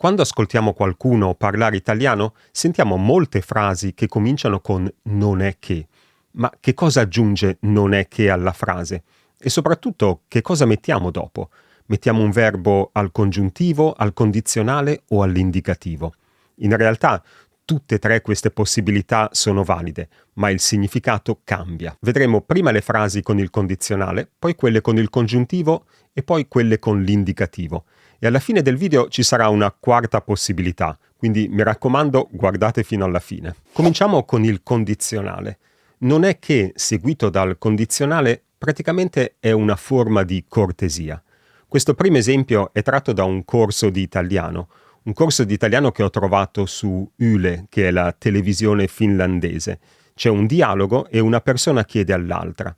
Quando ascoltiamo qualcuno parlare italiano, sentiamo molte frasi che cominciano con non è che. Ma che cosa aggiunge non è che alla frase? E soprattutto, che cosa mettiamo dopo? Mettiamo un verbo al congiuntivo, al condizionale o all'indicativo? In realtà, tutte e tre queste possibilità sono valide, ma il significato cambia. Vedremo prima le frasi con il condizionale, poi quelle con il congiuntivo e poi quelle con l'indicativo. E alla fine del video ci sarà una quarta possibilità, quindi mi raccomando, guardate fino alla fine. Cominciamo con il condizionale. Non è che, seguito dal condizionale, praticamente è una forma di cortesia. Questo primo esempio è tratto da un corso di italiano che ho trovato su Yle, che è la televisione finlandese. C'è un dialogo e una persona chiede all'altra: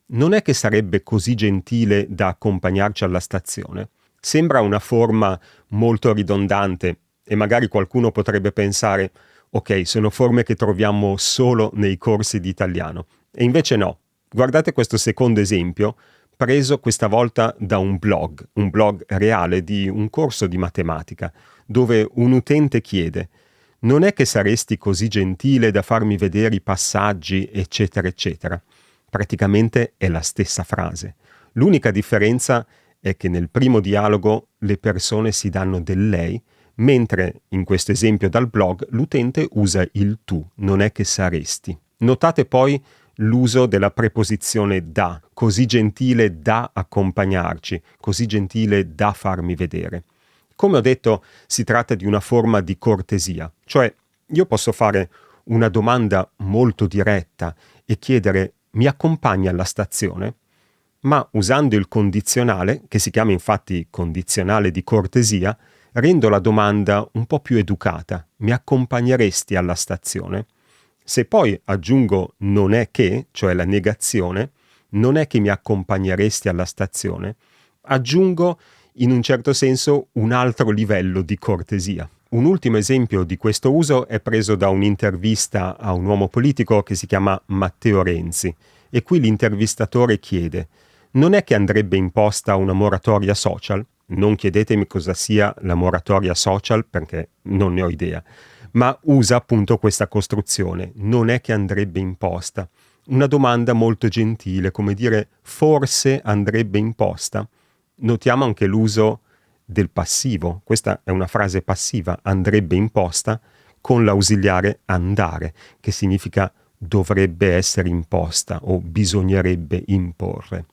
non è che sarebbe così gentile da accompagnarci alla stazione? Sembra una forma molto ridondante e magari qualcuno potrebbe pensare: ok, sono forme che troviamo solo nei corsi di italiano. E invece no. Guardate questo secondo esempio, preso questa volta da un blog reale di un corso di matematica, dove un utente chiede: non è che saresti così gentile da farmi vedere i passaggi, eccetera, eccetera. Praticamente è la stessa frase. L'unica differenza è che nel primo dialogo le persone si danno del lei, mentre in questo esempio dal blog l'utente usa il tu, non è che saresti. Notate poi l'uso della preposizione da, così gentile da accompagnarci, così gentile da farmi vedere. Come ho detto, si tratta di una forma di cortesia, cioè io posso fare una domanda molto diretta e chiedere: mi accompagni alla stazione? Ma usando il condizionale, che si chiama infatti condizionale di cortesia, rendo la domanda un po' più educata: mi accompagneresti alla stazione? Se poi aggiungo non è che, cioè la negazione, non è che mi accompagneresti alla stazione, aggiungo in un certo senso un altro livello di cortesia. Un ultimo esempio di questo uso è preso da un'intervista a un uomo politico che si chiama Matteo Renzi, e qui l'intervistatore chiede: non è che andrebbe imposta una moratoria social? Non chiedetemi cosa sia la moratoria social perché non ne ho idea, ma usa appunto questa costruzione: non è che andrebbe imposta. Una domanda molto gentile, come dire forse andrebbe imposta. Notiamo anche l'uso del passivo. Questa è una frase passiva, andrebbe imposta, con l'ausiliare andare, che significa dovrebbe essere imposta o bisognerebbe imporre.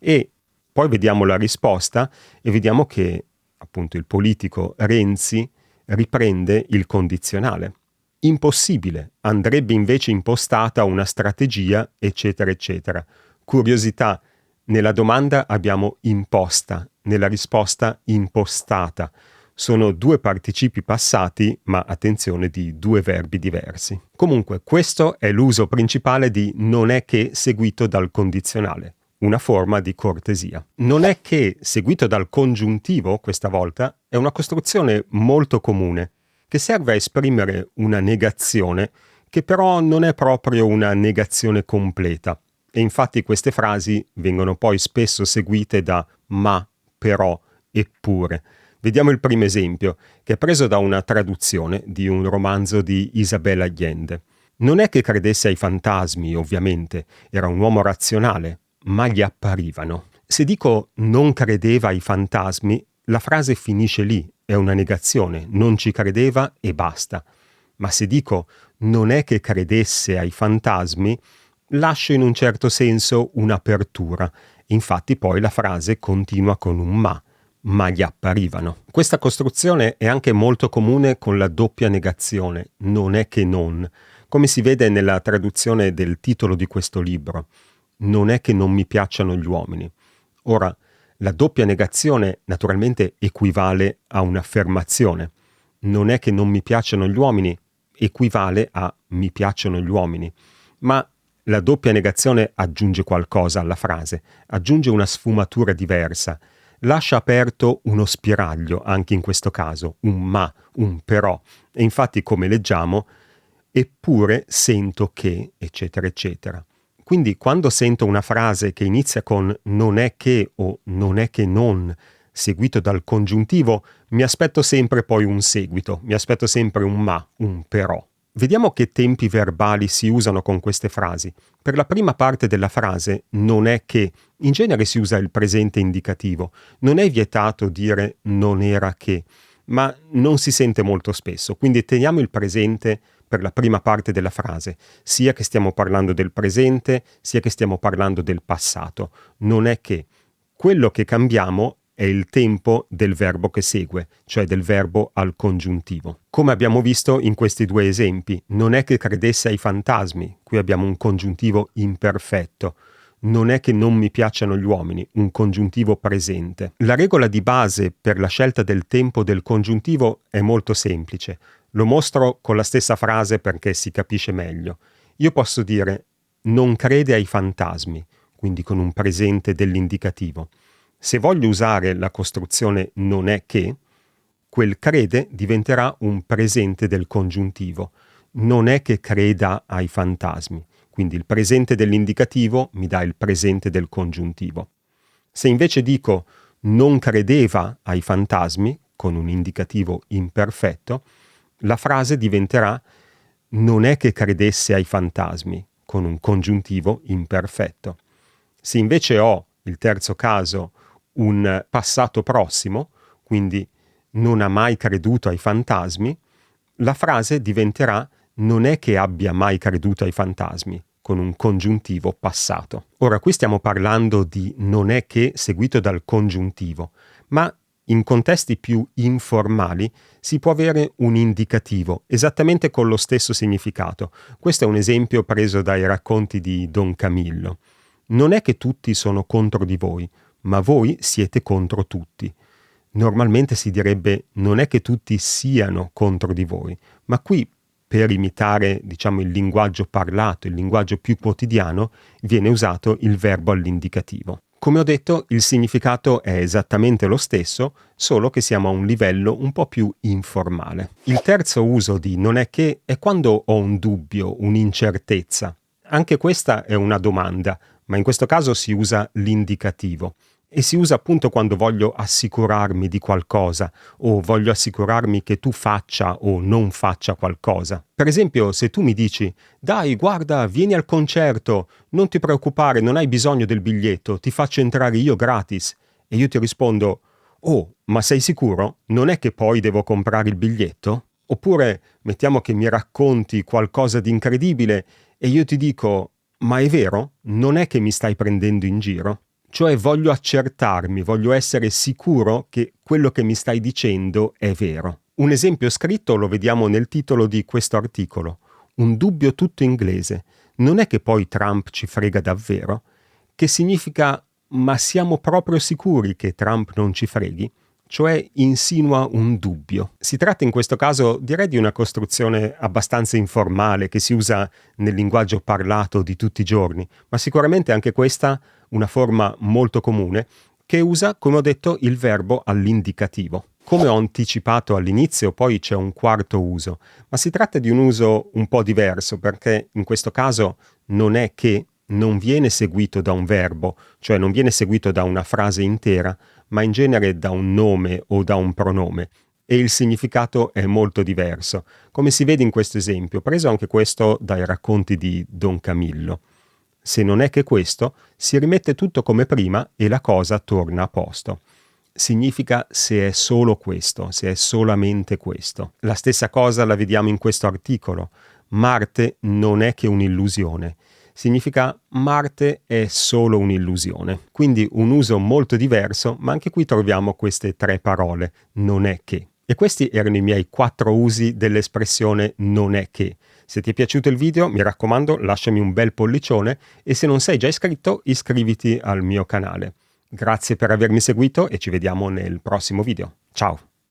E poi vediamo la risposta e vediamo che appunto il politico Renzi riprende il condizionale. Impossibile, andrebbe invece impostata una strategia, eccetera, eccetera. Curiosità, nella domanda abbiamo imposta, nella risposta impostata. Sono due participi passati, ma attenzione, di due verbi diversi. Comunque, questo è l'uso principale di non è che seguito dal condizionale, una forma di cortesia. Non è che seguito dal congiuntivo, questa volta, è una costruzione molto comune, che serve a esprimere una negazione, che però non è proprio una negazione completa. E infatti queste frasi vengono poi spesso seguite da ma, però, eppure. Vediamo il primo esempio, che è preso da una traduzione di un romanzo di Isabel Allende. Non è che credesse ai fantasmi, ovviamente, era un uomo razionale, ma gli apparivano. Se dico non credeva ai fantasmi, la frase finisce lì, è una negazione, non ci credeva e basta. Ma se dico non è che credesse ai fantasmi, lascio in un certo senso un'apertura. Infatti poi la frase continua con un ma gli apparivano. Questa costruzione è anche molto comune con la doppia negazione, non è che non, come si vede nella traduzione del titolo di questo libro. Non è che non mi piacciono gli uomini. Ora, la doppia negazione naturalmente equivale a un'affermazione. Non è che non mi piacciono gli uomini equivale a mi piacciono gli uomini. Ma la doppia negazione aggiunge qualcosa alla frase, aggiunge una sfumatura diversa, lascia aperto uno spiraglio anche in questo caso, un ma, un però. E infatti, come leggiamo, eppure sento che, eccetera, eccetera. Quindi quando sento una frase che inizia con non è che o non è che non, seguito dal congiuntivo, mi aspetto sempre poi un seguito, mi aspetto sempre un ma, un però. Vediamo che tempi verbali si usano con queste frasi. Per la prima parte della frase, non è che, in genere si usa il presente indicativo. Non è vietato dire non era che, ma non si sente molto spesso. Quindi teniamo il presente per la prima parte della frase, sia che stiamo parlando del presente, sia che stiamo parlando del passato. Non è che. Quello che cambiamo è il tempo del verbo che segue, cioè del verbo al congiuntivo. Come abbiamo visto in questi due esempi, non è che credesse ai fantasmi, qui abbiamo un congiuntivo imperfetto. Non è che non mi piacciono gli uomini, un congiuntivo presente. La regola di base per la scelta del tempo del congiuntivo è molto semplice. Lo mostro con la stessa frase perché si capisce meglio. Io posso dire non crede ai fantasmi, quindi con un presente dell'indicativo. Se voglio usare la costruzione non è che, quel crede diventerà un presente del congiuntivo. Non è che creda ai fantasmi. Quindi il presente dell'indicativo mi dà il presente del congiuntivo. Se invece dico non credeva ai fantasmi, con un indicativo imperfetto, la frase diventerà non è che credesse ai fantasmi, con un congiuntivo imperfetto. Se invece ho, il terzo caso, un passato prossimo, quindi non ha mai creduto ai fantasmi, la frase diventerà non è che abbia mai creduto ai fantasmi, con un congiuntivo passato. Ora, qui stiamo parlando di non è che seguito dal congiuntivo, ma in contesti più informali si può avere un indicativo, esattamente con lo stesso significato. Questo è un esempio preso dai racconti di Don Camillo. Non è che tutti sono contro di voi, ma voi siete contro tutti. Normalmente si direbbe non è che tutti siano contro di voi, ma qui per imitare, diciamo, il linguaggio parlato, il linguaggio più quotidiano, viene usato il verbo all'indicativo. Come ho detto, il significato è esattamente lo stesso, solo che siamo a un livello un po' più informale. Il terzo uso di non è che è quando ho un dubbio, un'incertezza. Anche questa è una domanda, ma in questo caso si usa l'indicativo. E si usa appunto quando voglio assicurarmi di qualcosa o voglio assicurarmi che tu faccia o non faccia qualcosa. Per esempio, se tu mi dici «Dai, guarda, vieni al concerto, non ti preoccupare, non hai bisogno del biglietto, ti faccio entrare io gratis». E io ti rispondo «Oh, ma sei sicuro? Non è che poi devo comprare il biglietto?» Oppure mettiamo che mi racconti qualcosa di incredibile e io ti dico «Ma è vero? Non è che mi stai prendendo in giro?» Cioè voglio accertarmi, voglio essere sicuro che quello che mi stai dicendo è vero. Un esempio scritto lo vediamo nel titolo di questo articolo. Un dubbio tutto inglese. Non è che poi Trump ci frega davvero? Che significa ma siamo proprio sicuri che Trump non ci freghi? Cioè insinua un dubbio. Si tratta in questo caso, direi, di una costruzione abbastanza informale che si usa nel linguaggio parlato di tutti i giorni, ma sicuramente anche questa una forma molto comune che usa, come ho detto, il verbo all'indicativo. Come ho anticipato all'inizio, poi c'è un quarto uso, ma si tratta di un uso un po' diverso perché in questo caso non è che non viene seguito da un verbo, cioè non viene seguito da una frase intera, ma in genere da un nome o da un pronome. E il significato è molto diverso, come si vede in questo esempio, preso anche questo dai racconti di Don Camillo. Se non è che questo, si rimette tutto come prima e la cosa torna a posto. Significa se è solo questo, se è solamente questo. La stessa cosa la vediamo in questo articolo. Marte non è che un'illusione. Significa Marte è solo un'illusione. Quindi un uso molto diverso, ma anche qui troviamo queste tre parole, non è che. E questi erano i miei 4 usi dell'espressione non è che. Se ti è piaciuto il video, mi raccomando, lasciami un bel pollicione e se non sei già iscritto, iscriviti al mio canale. Grazie per avermi seguito e ci vediamo nel prossimo video. Ciao!